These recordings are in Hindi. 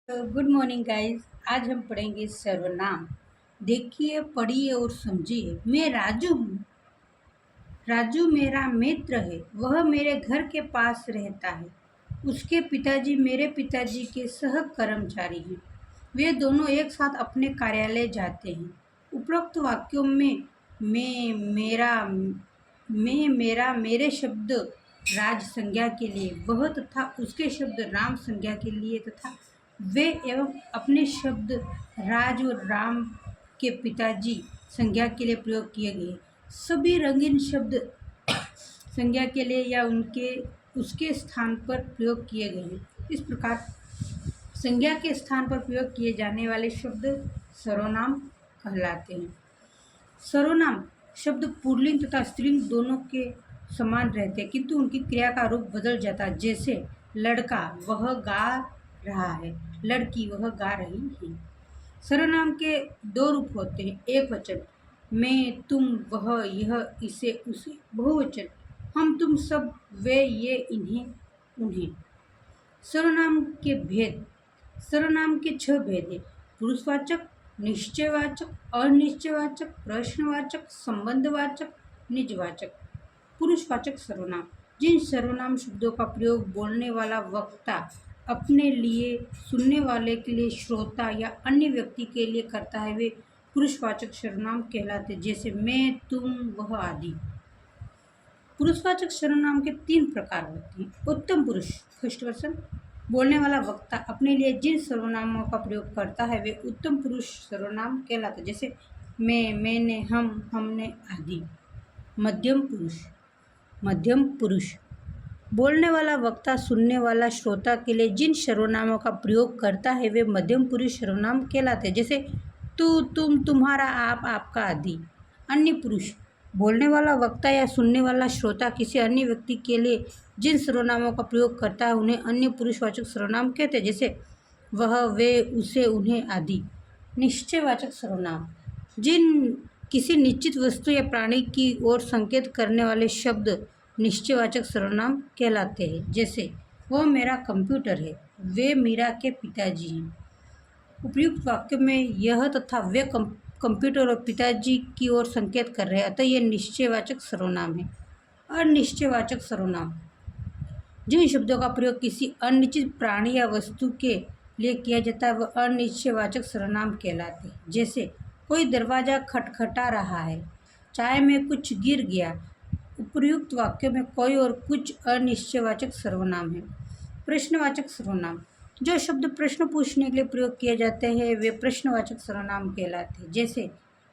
तो गुड मॉर्निंग गाइस। आज हम पढ़ेंगे सर्वनाम। देखिए, पढ़िए और समझिए। मैं राजू हूँ। राजू मेरा मित्र है। वह मेरे घर के पास रहता है। उसके पिताजी मेरे पिताजी के सह कर्मचारी हैं। वे दोनों एक साथ अपने कार्यालय जाते हैं। उपरोक्त वाक्यों में मेरा मेरे शब्द राज संज्ञा के लिए, वह तथा उसके शब्द राम संज्ञा के लिए तथा वे एवं अपने शब्द राज और राम के पिताजी संज्ञा के लिए प्रयोग किए गए। सभी रंगीन शब्द संज्ञा के लिए या उनके उसके स्थान पर प्रयोग किए गए हैं। इस प्रकार संज्ञा के स्थान पर प्रयोग किए जाने वाले शब्द सर्वनाम कहलाते हैं। सर्वनाम शब्द पुल्लिंग तथा स्त्रीलिंग दोनों के समान रहते हैं, किंतु उनकी क्रिया का रूप बदल जाता है। जैसे लड़का, वह गा रहा है। लड़की, वह गा रही है। सर्वनाम के दो रूप होते हैं। एक वचन, मैं, तुम, वह, यह, इसे, उसे। बहुवचन, हम, तुम, सब, वे, ये, इन्हें, उन्हें। सर्वनाम के भेद। सर्वनाम के 6 भेद हैं। पुरुषवाचक, निश्चयवाचक, अनिश्चयवाचक, प्रश्नवाचक, संबंधवाचक, निजवाचक। पुरुषवाचक सर्वनाम, जिन सर्वनाम शब्दों का प्रयोग बोलने वाला वक्ता अपने लिए, सुनने वाले के लिए, श्रोता या अन्य व्यक्ति के लिए करता है, वे पुरुषवाचक सर्वनाम कहलाते हैं। जैसे मैं, तुम, वह आदि। पुरुषवाचक सर्वनाम के 3 प्रकार होते हैं। उत्तम पुरुष, फर्स्ट पर्सन, बोलने वाला वक्ता अपने लिए जिन सर्वनामों का प्रयोग करता है, वे उत्तम पुरुष सर्वनाम कहलाते हैं। जैसे मैं, मैंने, हम, हमने आदि। मध्यम पुरुष, मध्यम पुरुष, बोलने वाला वक्ता सुनने वाला श्रोता के लिए जिन सर्वनामों का प्रयोग करता है, वे मध्यम पुरुष सर्वनाम कहलाते हैं। जैसे तू, तुम, तुम्हारा, आप, आपका आदि। अन्य पुरुष, बोलने वाला वक्ता या सुनने वाला श्रोता किसी अन्य व्यक्ति के लिए जिन सर्वनामों का प्रयोग करता है, उन्हें अन्य पुरुषवाचक सर्वनाम कहते हैं। जैसे वह, वे, उसे, उन्हें आदि। निश्चयवाचक सर्वनाम, जिन किसी निश्चित वस्तु या प्राणी की ओर संकेत करने वाले शब्द निश्चयवाचक सर्वनाम कहलाते हैं। जैसे वह मेरा कंप्यूटर है। वे मीरा के पिताजी हैं। उपयुक्त वाक्य में यह तथा वे कंप्यूटर और पिताजी की ओर संकेत कर रहे हैं, अतः यह निश्चयवाचक सर्वनाम है। अनिश्चयवाचक सर्वनाम, जिन शब्दों का प्रयोग किसी अनिश्चित प्राणी या वस्तु के लिए किया जाता है, वह अनिश्चयवाचक सर्वनाम कहलाते हैं। जैसे कोई दरवाज़ा खटखटा रहा है। चाय में कुछ गिर गया। उपयुक्त वाक्यों में कोई और कुछ अनिश्चयवाचक सर्वनाम है। प्रश्नवाचक सर्वनाम, जो शब्द प्रश्न पूछने के लिए प्रयोग किए जाते हैं, वे प्रश्नवाचक सर्वनाम कहलाते हैं। जैसे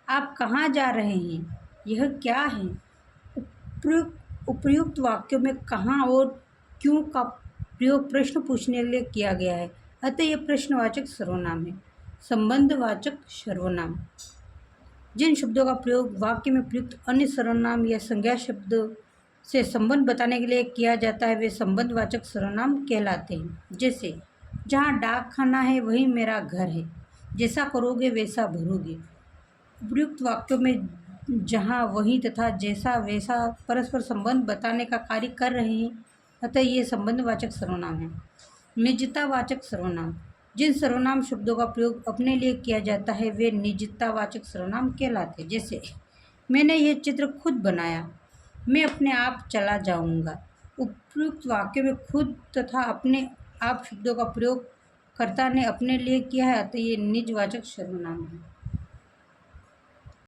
आप कहाँ जा रहे हैं, यह क्या है। उपयुक्त वाक्यों में कहाँ और क्यों का प्रयोग प्रश्न पूछने के लिए किया गया है, अतः यह प्रश्नवाचक सर्वनाम है। संबंधवाचक सर्वनाम, जिन शब्दों का प्रयोग वाक्य में प्रयुक्त अन्य सर्वनाम या संज्ञा शब्द से संबंध बताने के लिए किया जाता है, वे संबंधवाचक सर्वनाम कहलाते हैं। जैसे जहाँ डाक खाना है, वहीं मेरा घर है। जैसा करोगे वैसा भरोगे। उपयुक्त वाक्यों में जहाँ, वहीं तथा जैसा, वैसा परस्पर संबंध बताने का कार्य कर रहे हैं, अतः ये संबंधवाचक सर्वनाम है। निजतावाचक सर्वनाम, जिन सर्वनाम शब्दों का प्रयोग अपने लिए किया जाता है, वे निजतावाचक सर्वनाम कहलाते हैं। जैसे मैंने यह चित्र खुद बनाया। मैं अपने आप चला जाऊंगा। उपयुक्त वाक्य में खुद तथा अपने आप शब्दों का प्रयोग कर्ता ने अपने लिए किया है, अतः ये निजवाचक सर्वनाम है।